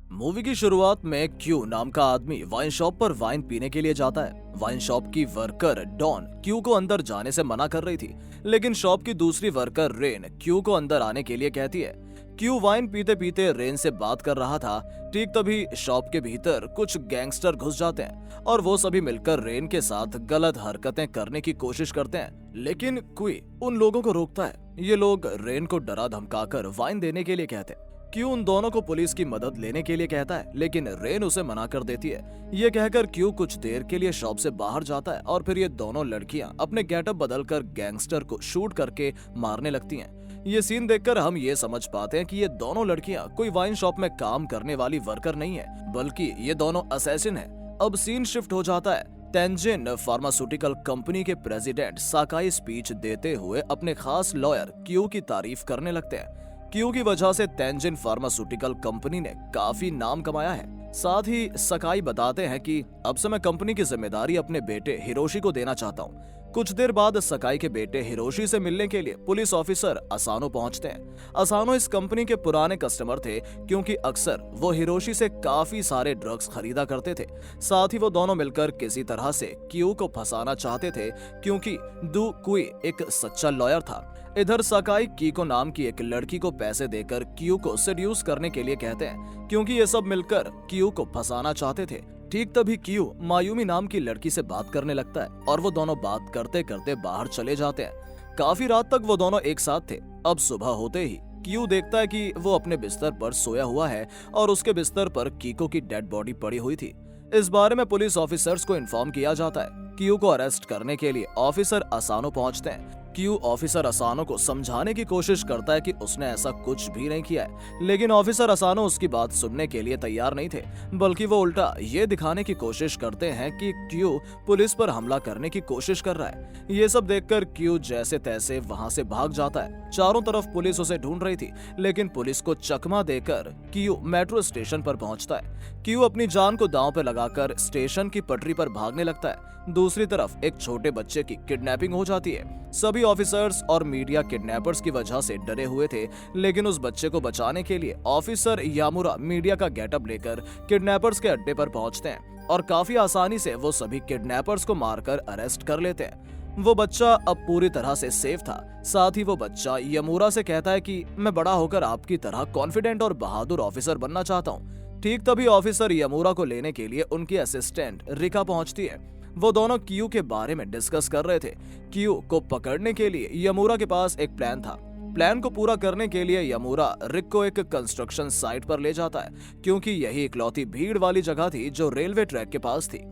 Movie की शुरुआत में क्यू नाम का आदमी वाइन शॉप पर वाइन पीने के लिए जाता है। वाइन शॉप की वर्कर डॉन क्यू को अंदर जाने से मना कर रही थी, लेकिन शॉप की दूसरी वर्कर रेन क्यू को अंदर आने के लिए कहती है। क्यू वाइन पीते पीते रेन से बात कर रहा था। ठीक तभी शॉप के भीतर कुछ गैंगस्टर घुस जाते हैं और वो सभी मिलकर रेन के साथ गलत हरकतें करने की कोशिश करते हैं, लेकिन क्यू उन लोगों को रोकता है। ये लोग रेन को डरा धमकाकर वाइन देने के लिए कहते हैं। क्यू उन दोनों को पुलिस की मदद लेने के लिए कहता है, लेकिन रेन उसे मना कर देती है। ये कहकर क्यू कुछ देर के लिए शॉप से बाहर जाता है और फिर ये दोनों लड़कियां अपने गेटअप बदलकर गैंगस्टर को शूट करके मारने लगती हैं। ये सीन देखकर हम ये समझ पाते हैं कि ये दोनों लड़कियां कोई वाइन शॉप में काम करने वाली वर्कर नहीं है, बल्कि ये दोनों असैसिन हैं। अब सीन शिफ्ट हो जाता है। टेंजिन फार्मास्यूटिकल कंपनी के प्रेसिडेंट साकाई स्पीच देते हुए अपने खास लॉयर क्यू की तारीफ करने लगते हैं। क्यू की वजह से तेंजिन फार्मास्यूटिकल कंपनी ने काफी नाम कमाया है। साथ ही सकाई बताते हैं कि अब से मैं कंपनी की जिम्मेदारी अपने बेटे हिरोशी को देना चाहता हूँ। कुछ देर बाद सकाई के बेटे हिरोशी से मिलने के लिए पुलिस ऑफिसर असानो पहुंचते हैं। असानो इस कंपनी के पुराने कस्टमर थे, क्योंकि अक्सर वो हिरोशी से काफी सारे ड्रग्स खरीदा करते थे। साथ ही वो दोनों मिलकर किसी तरह से क्यू को फंसाना चाहते थे, क्योंकि दू कुई एक सच्चा लॉयर था। इधर सकाई कीको नाम की एक लड़की को पैसे देकर क्यू को सेड्यूस करने के लिए कहते हैं, क्योंकि ये सब मिलकर क्यू को फंसाना चाहते थे। ठीक तभी क्यू मायूमी नाम की लड़की से बात करने लगता है और वो दोनों बात करते करते बाहर चले जाते हैं। काफी रात तक वो दोनों एक साथ थे। अब सुबह होते ही क्यू देखता है कि वो अपने बिस्तर पर सोया हुआ है और उसके बिस्तर पर कीको की डेड बॉडी पड़ी हुई थी। इस बारे में पुलिस ऑफिसर्स को इन्फॉर्म किया जाता है। क्यू को अरेस्ट करने के लिए ऑफिसर असानो पहुंचते हैं। क्यू ऑफिसर असानो को समझाने की कोशिश करता है कि उसने ऐसा कुछ भी नहीं किया है, लेकिन ऑफिसर असानो उसकी बात सुनने के लिए तैयार नहीं थे, बल्कि वो उल्टा ये दिखाने की कोशिश करते हैं कि क्यू पुलिस पर हमला करने की कोशिश कर रहा है। ये सब देखकर क्यू जैसे तैसे वहां से भाग जाता है। चारों तरफ पुलिस उसे ढूंढ रही थी, लेकिन पुलिस को चकमा देकर क्यू मेट्रो स्टेशन पर पहुंचता है। क्यू अपनी जान को दांव पे लगाकर स्टेशन की पटरी पर भागने लगता है। दूसरी तरफ एक छोटे बच्चे की किडनैपिंग हो जाती है। सभी ऑफिसर्स और मीडिया किडनैपर्स की वजह से डरे हुए थे, लेकिन उस बच्चे को बचाने के लिए ऑफिसर यामुरा मीडिया का गेटअप लेकर किडनैपर्स के अड्डे पर पहुंचते हैं और काफी आसानी से वो सभी किडनैपर्स को मारकर अरेस्ट कर लेते हैं। वो बच्चा अब पूरी तरह से सेफ था। साथ ही वो बच्चा यामुरा से कहता है कि मैं बड़ा होकर आपकी तरह कॉन्फिडेंट और बहादुर ऑफिसर बनना चाहता हूँ। ठीक तभी ऑफिसर यामुरा को लेने के लिए उनकी असिस्टेंट रिका पहुंचती है। वो दोनों क्यू के बारे में डिस्कस कर रहे थे। क्यू को पकड़ने के लिए यामुरा के पास एक प्लान था। प्लान को पूरा करने के लिए यामुरा रिक को एक कंस्ट्रक्शन साइट पर ले जाता है, क्योंकि यही इकलौती भीड़ वाली जगह थी जो रेलवे ट्रैक के पास थी।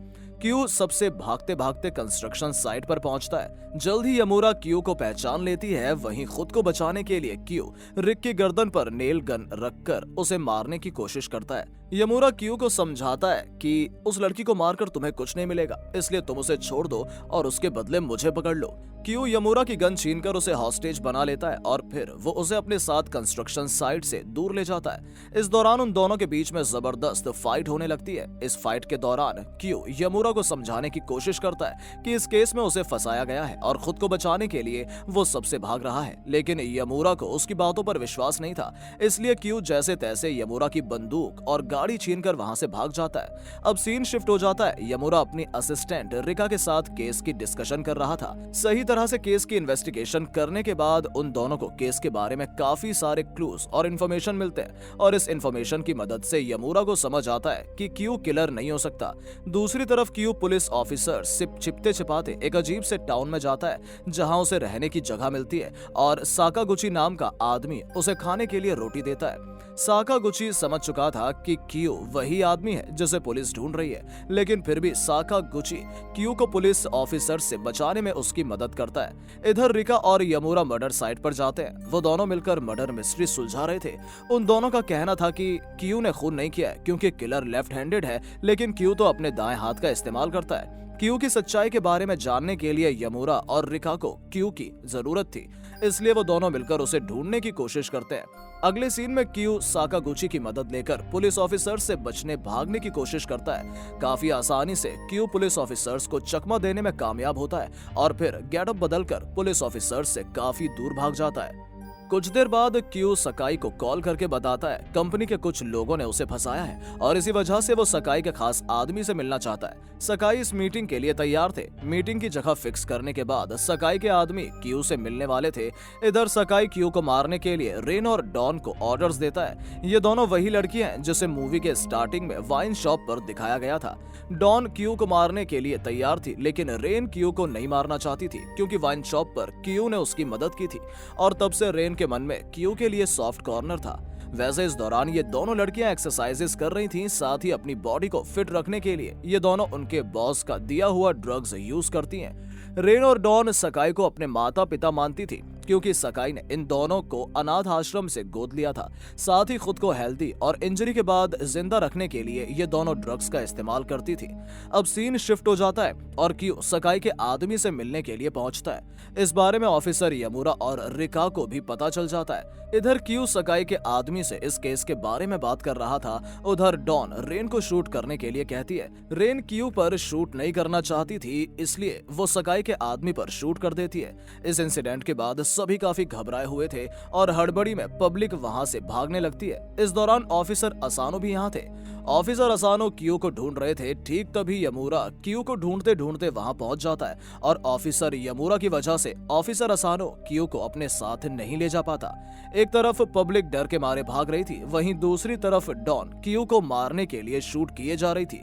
क्यू सबसे भागते भागते कंस्ट्रक्शन साइट पर पहुंचता है। जल्द ही यामुरा क्यू को पहचान लेती है। वहीं खुद को बचाने के लिए क्यू रिक की गर्दन पर नेल गन रखकर उसे मारने की कोशिश करता है। यामुरा क्यू को समझाता है कि उस लड़की को मारकर तुम्हें कुछ नहीं मिलेगा, इसलिए तुम उसे छोड़ दो और उसके बदले मुझे पकड़ लो। क्यू यामुरा की गन छीनकर उसे हॉस्टेज बना लेता है और फिर वो उसे अपने साथ कंस्ट्रक्शन साइट से दूर ले जाता है। इस दौरान उन दोनों के बीच में जबरदस्त फाइट होने लगती है। इस फाइट के दौरान क्यू यामुरा को समझाने की कोशिश करता है कि इस केस में उसे फंसाया गया है और खुद को बचाने के लिए वो सबसे भाग रहा है, लेकिन यामुरा को उसकी बातों पर विश्वास नहीं था। इसलिए क्यू जैसे तैसे यामुरा की बंदूक और गाड़ी छीनकर वहां से भाग जाता है। अब सीन शिफ्ट हो जाता है। यामुरा अपनी असिस्टेंट रिका के साथ केस की डिस्कशन कर रहा था। सही तरह से केस की इन्वेस्टिगेशन करने के बाद उन दोनों को केस के बारे में काफी सारे क्लूज और इन्फॉर्मेशन मिलते हैं और इस इन्फॉर्मेशन की मदद से यामुरा को समझ आता है कि क्यू किलर नहीं हो सकता। दूसरी तरफ क्यू पुलिस ऑफिसर छिपते छिपाते एक अजीब से टाउन में जाता है, जहां उसे रहने की जगह मिलती है और साकागुची नाम का आदमी उसे खाने के लिए रोटी देता है। साकागुची समझ चुका था कि क्यू वही आदमी है जिसे पुलिस ढूंढ रही है, लेकिन फिर भी साकागुची क्यू को पुलिस ऑफिसर से बचाने में उसकी मदद करता है। इधर रिका और यामुरा मर्डर साइट पर जाते हैं। वो दोनों मिलकर मर्डर मिस्ट्री सुलझा रहे थे। उन दोनों का कहना था कि क्यू ने खून नहीं किया है, क्योंकि किलर लेफ्ट हैंडेड है, लेकिन क्यू तो अपने दाएं हाथ का इस्तेमाल करता है। क्यू की सच्चाई के बारे में जानने के लिए यामुरा और रिका को क्यू की जरूरत थी, इसलिए वो दोनों मिलकर उसे ढूंढने की कोशिश करते हैं। अगले सीन में क्यू साकागुची की मदद लेकर पुलिस ऑफिसर से बचने भागने की कोशिश करता है। काफी आसानी से क्यू पुलिस ऑफिसर्स को चकमा देने में कामयाब होता है और फिर गेटअप बदलकर पुलिस ऑफिसर से काफी दूर भाग जाता है। कुछ देर बाद क्यू सकाई को कॉल करके बताता है कंपनी के कुछ लोगों ने उसे फंसाया है और इसी वजह से वो सकाई के खास आदमी से मिलना चाहता है। सकाई इस मीटिंग के लिए तैयार थे। मीटिंग की जगह फिक्स करने के बाद सकाई के आदमी क्यू से मिलने वाले थे। इधर सकाई क्यू को मारने के लिए रेन और डॉन को ऑर्डर्स देता है। ये दोनों वही लड़की हैं जिसे मूवी के स्टार्टिंग में वाइन शॉप पर दिखाया गया था। डॉन क्यू को मारने के लिए तैयार थी, लेकिन रेन क्यू को नहीं मारना चाहती थी क्योंकि वाइन शॉप पर क्यू ने उसकी मदद की थी और तब से रेन के मन में क्यू के लिए सॉफ्ट कॉर्नर था। वैसे इस दौरान ये दोनों लड़कियां एक्सरसाइजेस कर रही थीं, साथ ही अपनी बॉडी को फिट रखने के लिए ये दोनों उनके बॉस का दिया हुआ ड्रग्स यूज करती हैं। रेन और डॉन सकाई को अपने माता पिता मानती थी क्योंकि सकाई ने इन दोनों को अनाथ आश्रम से गोद लिया था। साथ ही खुद को हेल्दी और इंजरी के बाद जिंदा रखने के लिए ये दोनों ड्रग्स का इस्तेमाल करती थी। अब सीन शिफ्ट हो जाता है और क्यू सकाई के आदमी से मिलने के लिए पहुंचता है। इस बारे में ऑफिसर यमुरा और रिका को भी पता चल जाता है। इधर क्यू सकाई के आदमी से इस केस के बारे में बात कर रहा था, उधर डॉन रेन को शूट करने के लिए कहती है। रेन क्यू पर शूट नहीं करना चाहती थी, इसलिए वो सकाई के आदमी पर शूट कर देती है। इस इंसिडेंट के बाद सभी काफी घबराए हुए थे और हड़बड़ी में पब्लिक वहां से भागने लगती है। इस दौरान ऑफिसर असानो भी यहाँ थे। ऑफिसर असानो क्यू को ढूंढ रहे थे। ठीक तभी यमुरा क्यू को ढूंढते ढूंढते वहां पहुंच जाता है और ऑफिसर यमुरा की वजह से ऑफिसर असानो क्यू को अपने साथ नहीं ले जा पाता। एक तरफ पब्लिक डर के मारे भाग रही थी, वहीं दूसरी तरफ डॉन क्यू को मारने के लिए शूट किए जा रही थी।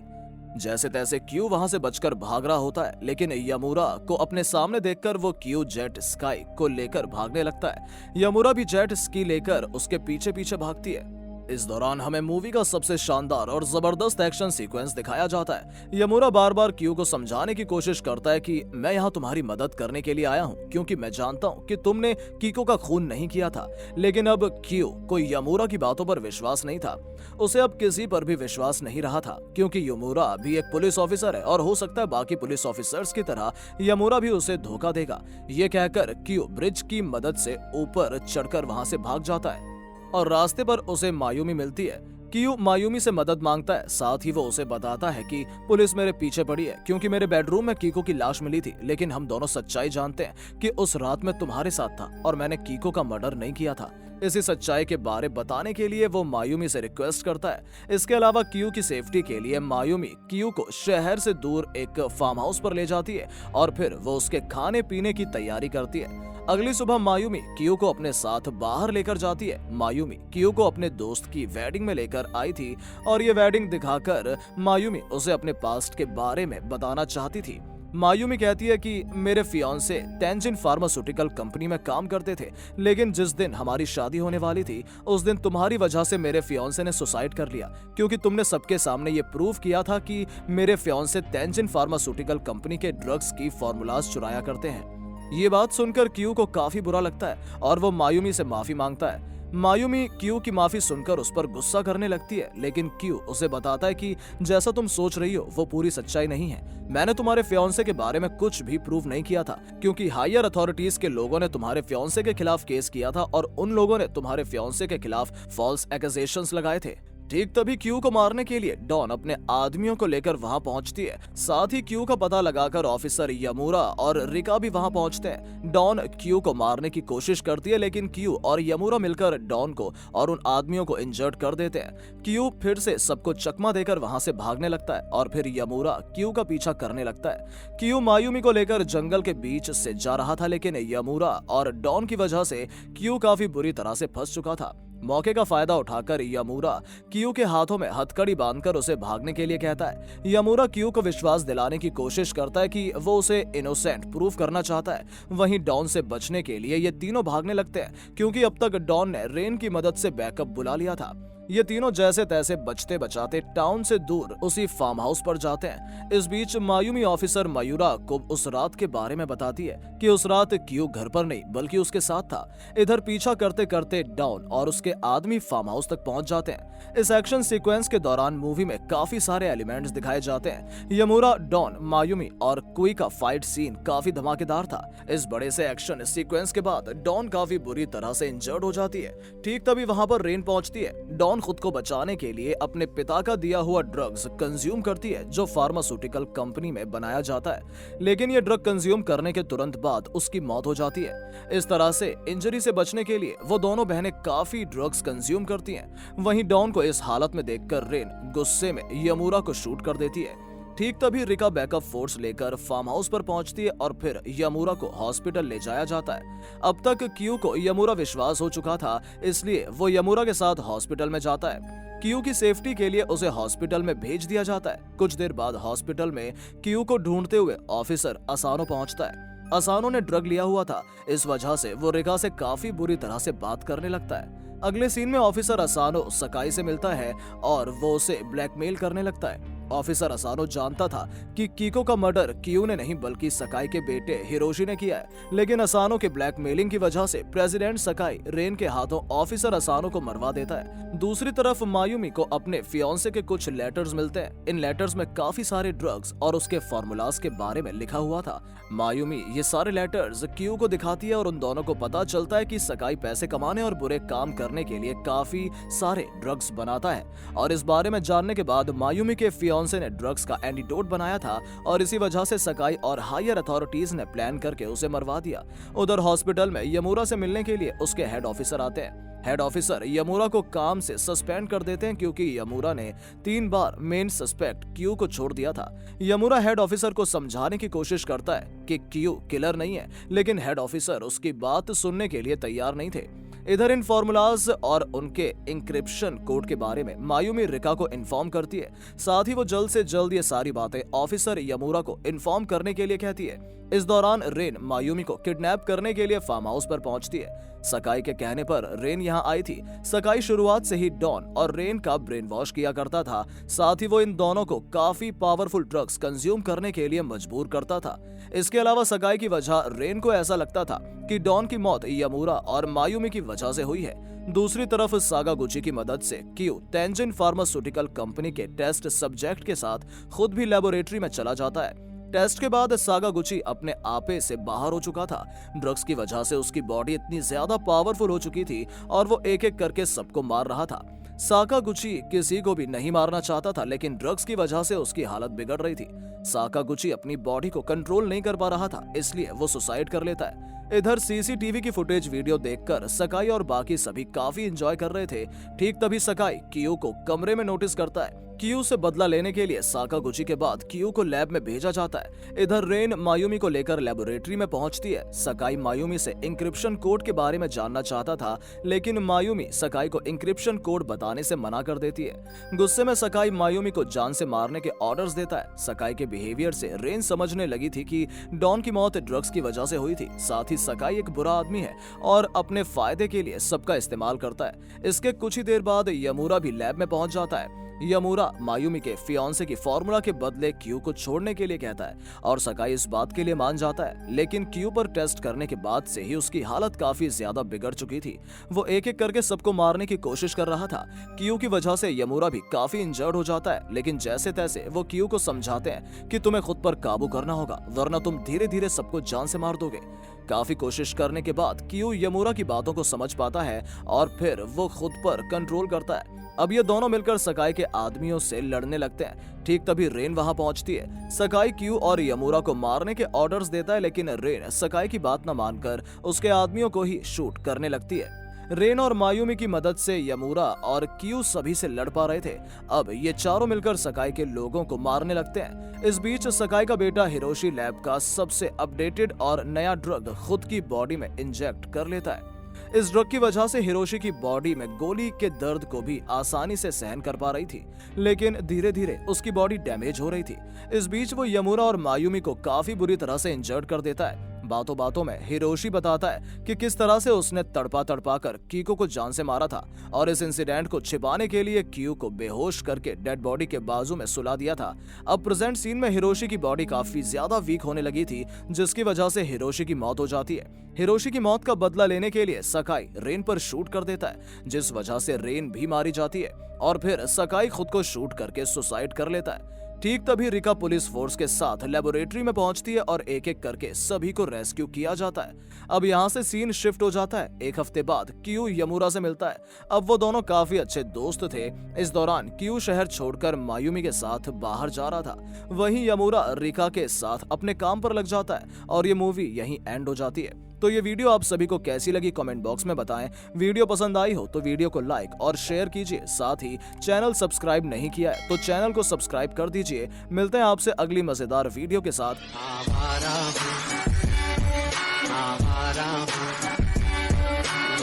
जैसे तैसे क्यू वहां से बचकर भाग रहा होता है, लेकिन यमुरा को अपने सामने देखकर वो क्यू जेट स्काई को लेकर भागने लगता है। यमुरा भी जेट स्की लेकर उसके पीछे पीछे भागती है। इस दौरान हमें मूवी का सबसे शानदार और जबरदस्त एक्शन सीक्वेंस दिखाया जाता है। यमुरा बार बार क्यू को समझाने की कोशिश करता है कि मैं यहाँ तुम्हारी मदद करने के लिए आया हूँ क्योंकि मैं जानता हूँ कि तुमने कीको का खून नहीं किया था। लेकिन अब क्यू को यमुरा की बातों पर विश्वास नहीं था। उसे अब किसी पर भी विश्वास नहीं रहा था क्योंकि यमुरा भी एक पुलिस ऑफिसर है और हो सकता है बाकी पुलिस ऑफिसर्स की तरह यमुरा भी उसे धोखा देगा। ये कहकर क्यू ब्रिज की मदद से ऊपर चढ़कर वहां से भाग जाता है और रास्ते पर उसे मायूमी मिलती है। क्यू मायूमी से मदद मांगता है, साथ ही वो उसे बताता है कि पुलिस मेरे पीछे पड़ी है क्योंकि मेरे बेडरूम में कीको की लाश मिली थी, लेकिन हम दोनों सच्चाई जानते हैं कि उस रात में तुम्हारे साथ था और मैंने कीको का मर्डर नहीं किया था। इसी सच्चाई के बारे बताने के लिए वो मायूमी से रिक्वेस्ट करता है। इसके अलावा क्यू की सेफ्टी के लिए मायूमी क्यू को शहर से दूर एक फार्म हाउस पर ले जाती है और फिर वो उसके खाने पीने की तैयारी करती है। अगली सुबह मायूमी क्यू को अपने साथ बाहर लेकर जाती है। मायूमी क्यू को अपने दोस्त की वेडिंग में लेकर आई थी और ये वेडिंग दिखाकर मायूमी उसे अपने पास्ट के बारे में बताना चाहती थी। मायूमी कहती है कि मेरे फियांसे टेंजिन फार्मास्यूटिकल कंपनी में काम करते थे, लेकिन जिस दिन हमारी शादी होने वाली थी उस दिन तुम्हारी वजह से मेरे फियांसे ने सुसाइड कर लिया क्योंकि तुमने सबके सामने ये प्रूव किया था कि मेरे फियांसे टेंजिन फार्मास्यूटिकल कंपनी के ड्रग्स की फॉर्मूलाज चुराया करते हैं। ये बात सुनकर क्यू को काफी बुरा लगता है और वो मायूमी से माफी मांगता है। मायूमी क्यू की माफी सुनकर उस पर गुस्सा करने लगती है, लेकिन क्यू उसे बताता है कि जैसा तुम सोच रही हो वो पूरी सच्चाई नहीं है। मैंने तुम्हारे फियांसे के बारे में कुछ भी प्रूव नहीं किया था क्योंकि हायर अथॉरिटीज के लोगों ने तुम्हारे फियांसे के खिलाफ केस किया था और उन लोगों ने तुम्हारे फियांसे के खिलाफ फॉल्स एक्यूजेशंस लगाए थे। ठीक तभी क्यू को मारने के लिए डॉन अपने आदमियों को लेकर वहां पहुंचती है। साथ ही क्यू का पता लगाकर ऑफिसर यमुरा और रिका भी वहां पहुंचते हैं। डॉन क्यू को मारने की कोशिश करती है, लेकिन क्यू और यमुरा मिलकर डॉन को और उन आदमियों को इंजर्ड कर देते हैं। क्यू फिर से सबको चकमा देकर वहां से भागने लगता है और फिर यमुरा क्यू का पीछा करने लगता है। क्यू मायूमी को लेकर जंगल के बीच से जा रहा था, लेकिन यमुरा और डॉन की वजह से क्यू काफी बुरी तरह से फंस चुका था। मौके का फायदा उठाकर यमुरा क्यू के हाथों में हथकड़ी बांधकर उसे भागने के लिए कहता है। यमुरा क्यू को विश्वास दिलाने की कोशिश करता है कि वो उसे इनोसेंट प्रूव करना चाहता है। वहीं डॉन से बचने के लिए ये तीनों भागने लगते हैं क्योंकि अब तक डॉन ने रेन की मदद से बैकअप बुला लिया था। ये तीनों जैसे तैसे बचते बचाते टाउन से दूर उसी फार्म हाउस पर जाते हैं। इस बीच मायूमी ऑफिसर मयूरा को उस रात के बारे में बताती है कि उस रात क्यू घर पर नहीं बल्कि उसके साथ था। इधर पीछा करते करते डॉन और उसके आदमी फार्म हाउस तक पहुंच जाते हैं। इस एक्शन सीक्वेंस के दौरान मूवी में काफी सारे एलिमेंट्स दिखाए जाते हैं। यमुरा, डॉन, मायूमी और क्वी का फाइट सीन काफी धमाकेदार था। इस बड़े से एक्शन सीक्वेंस के बाद डॉन काफी बुरी तरह से इंजर्ड हो जाती है। ठीक तभी वहां पर रेन पहुंचती है। डॉन डॉन खुद को बचाने के लिए अपने पिता का दिया हुआ ड्रग्स कंज्यूम करती है जो फार्मास्यूटिकल कंपनी में बनाया जाता है, लेकिन ये ड्रग कंज्यूम करने के तुरंत बाद उसकी मौत हो जाती है। इस तरह से इंजरी से बचने के लिए वो दोनों बहनें काफी ड्रग्स कंज्यूम करती हैं। वहीं डॉन को इस हालत में देखकर रेन गुस्से में यमूरा को शूट कर देती है। ठीक तभी रिका बैकअप फोर्स लेकर फार्म हाउस पर पहुंचती है और फिर यमूरा को हॉस्पिटल ले जाया जाता है। अब तक क्यू को यमूरा विश्वास हो चुका था, इसलिए वो यमूरा के साथ हॉस्पिटल में जाता है। क्यू की सेफ्टी के लिए उसे हॉस्पिटल में भेज दिया जाता है। कुछ देर बाद हॉस्पिटल में क्यू को ढूंढते हुए ऑफिसर असानो पहुंचता है। असानो ने ड्रग लिया हुआ था, इस वजह से वो रिका से काफी बुरी तरह से बात करने लगता है। अगले सीन में ऑफिसर असानो सकाई से मिलता है और वो उसे ब्लैकमेल करने लगता है। ऑफिसर असानो जानता था कि कीको का मर्डर क्यू ने नहीं बल्कि सकाई के बेटे हिरोशी ने किया है, लेकिन असानो के ब्लैकमेलिंग की वजह से प्रेसिडेंट सकाई रेन के हाथों ऑफिसर असानो को मरवा देता है। दूसरी तरफ मायूमी को अपने फियांसे के कुछ लेटर्स मिलते हैं। इन लेटर्स में काफी सारे ड्रग्स और उसके फॉर्मूलाज के बारे में लिखा हुआ था। मायूमी ये सारे लेटर्स क्यू को दिखाती है और उन दोनों को पता चलता है कि सकाई पैसे कमाने और बुरे काम करने के लिए काफी सारे ड्रग्स बनाता है। और इस बारे में जानने के बाद मायूमी के फियांसे ने ड्रग्स का एंटीडोट बनाया था और इसी वजह से सकाई और हायर अथॉरिटीज ने प्लान करके उसे मरवा दिया। उधर हॉस्पिटल में यमूरा से मिलने के लिए उसके हेड ऑफिसर आते हैं। हेड ऑफिसर यमूरा को काम से सस्पेंड कर देते हैं क्योंकि यमूरा ने 3 बार मेन सस्पेक्ट क्यू को छोड़ दिया था। यमूरा हेड ऑफिसर को समझाने की कोशिश करता है कि क्यू किलर नहीं है, लेकिन हेड ऑफिसर उसकी बात सुनने के लिए तैयार नहीं थे। इधर इन फॉर्मूलाज और उनके इंक्रिप्शन कोड के बारे में मायूमी रिका को इन्फॉर्म करती है। साथ ही वो जल्द से जल्द ये सारी बातें ऑफिसर यमूरा को इन्फॉर्म करने के लिए कहती है। इस दौरान रेन मायूमी को किडनैप करने के लिए फार्म हाउस पर पहुंचती है। सकाई के कहने पर रेन यहाँ आई थी। सकाई शुरुआत से ही डॉन और रेन का ब्रेन वॉश किया करता था, साथ ही वो इन दोनों को काफी पावरफुल ड्रग्स कंज्यूम करने के लिए मजबूर करता था। इसके अलावा सकाई की वजह रेन को ऐसा लगता था कि डॉन की मौत यमूरा और मायूमी की वजह से हुई है। दूसरी तरफ सागागुची की मदद से क्यू तेंजिन फार्मास्यूटिकल कंपनी के टेस्ट सब्जेक्ट के साथ खुद भी लेबोरेटरी में चला जाता है। टेस्ट के बाद सागागुची अपने आपे से बाहर हो चुका था। ड्रग्स की वजह से उसकी बॉडी इतनी ज्यादा पावरफुल हो चुकी थी और वो एक एक करके सबको मार रहा था। साकागुची किसी को भी नहीं मारना चाहता था, लेकिन ड्रग्स की वजह से उसकी हालत बिगड़ रही थी। साकागुची अपनी बॉडी को कंट्रोल नहीं कर पा रहा था, इसलिए वो सुसाइड कर लेता है। इधर सीसीटीवी की फुटेज वीडियो देखकर सकाई और बाकी सभी काफी एंजॉय कर रहे थे। ठीक तभी सकाई क्यू को कमरे में नोटिस करता है। क्यू से बदला लेने के लिए साकागुची के बाद क्यू को लैब में भेजा जाता है। इधर रेन मायूमी को लेकर लेबोरेटरी में पहुंचती है। सकाई मायूमी से इंक्रिप्शन कोड के बारे में जानना चाहता था, लेकिन मायूमी सकाई को इंक्रिप्शन कोड बताने से मना कर देती है। गुस्से में सकाई मायूमी को जान से मारने के ऑर्डर्स देता है। सकाई के बिहेवियर से रेन समझने लगी थी कि डॉन की मौत ड्रग्स की वजह से हुई थी। साथ ही सकाई एक बुरा आदमी है और अपने फायदे के लिए सबका इस्तेमाल करता है। इसके कुछ ही देर बाद यमूरा भी लैब में पहुंच जाता है। यमूरा मायूमी के फियांसे की फॉर्मूला के बदले क्यू को छोड़ने के लिए कहता है और सकाई इस बात के लिए मान जाता है, लेकिन क्यू पर टेस्ट करने के बाद से ही उसकी हालत काफी ज्यादा बिगड़ चुकी थी। वो एक एक करके सबको मारने की कोशिश कर रहा था। क्यू की वजह से यमूरा भी काफी इंजर्ड हो जाता है, लेकिन जैसे तैसे वो क्यू को समझाते हैं कि तुम्हें खुद पर काबू करना होगा, वरना तुम धीरे धीरे सबको जान से मार दोगे। काफी कोशिश करने के बाद क्यू यमूरा की बातों को समझ पाता है और फिर वो खुद पर कंट्रोल करता है। अब ये दोनों मिलकर सकाई के आदमियों से लड़ने लगते हैं। ठीक तभी रेन वहां पहुंचती है। सकाई क्यू और यमूरा को मारने के ऑर्डर्स देता है, लेकिन रेन सकाई की बात न मानकर उसके आदमियों को ही शूट करने लगती है। रेन और मायूमी की मदद से यमूरा और क्यू सभी से लड़ पा रहे थे। अब ये चारों मिलकर सकाई के लोगों को मारने लगते हैं। इस बीच सकाई का बेटा हिरोशी लैब का सबसे अपडेटेड और नया ड्रग खुद की बॉडी में इंजेक्ट कर लेता है। इस ड्रग की वजह से हिरोशी की बॉडी में गोली के दर्द को भी आसानी से सहन कर पा रही थी, लेकिन धीरे धीरे उसकी बॉडी डैमेज हो रही थी। इस बीच वो यमूरा और मायूमी को काफी बुरी तरह से इंजर्ड कर देता है। बातों बातों में हिरोशी बताता है कि किस तरह से उसने तड़पा तड़पा कर कीको को जान से मारा था और इस इंसिडेंट को छिपाने के लिए क्यू को बेहोश करके डेड बॉडी के बाजू में सुला दिया था। अब प्रेजेंट सीन में हिरोशी की बॉडी काफी ज्यादा वीक होने लगी थी, जिसकी वजह से हिरोशी की मौत हो जाती है। हिरोशी की मौत का बदला लेने के लिए सकाई रेन पर शूट कर देता है, जिस वजह से रेन भी मारी जाती है और फिर सकाई खुद को शूट करके सुसाइड कर लेता है। ठीक तभी रिका पुलिस फोर्स के साथ लेबोरेटरी में पहुंचती है और एक एक करके सभी को रेस्क्यू किया जाता है। अब यहाँ से सीन शिफ्ट हो जाता है। एक हफ्ते बाद क्यू यमुरा से मिलता है। अब वो दोनों काफी अच्छे दोस्त थे। इस दौरान क्यू शहर छोड़कर मायूमी के साथ बाहर जा रहा था। वहीं यमुरा रिका के साथ अपने काम पर लग जाता है और ये मूवी यहीं एंड हो जाती है। तो ये वीडियो आप सभी को कैसी लगी कमेंट बॉक्स में बताएं। वीडियो पसंद आई हो तो वीडियो को लाइक और शेयर कीजिए। साथ ही चैनल सब्सक्राइब नहीं किया है तो चैनल को सब्सक्राइब कर दीजिए। मिलते हैं आपसे अगली मजेदार वीडियो के साथ। आवारा हूँ,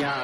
या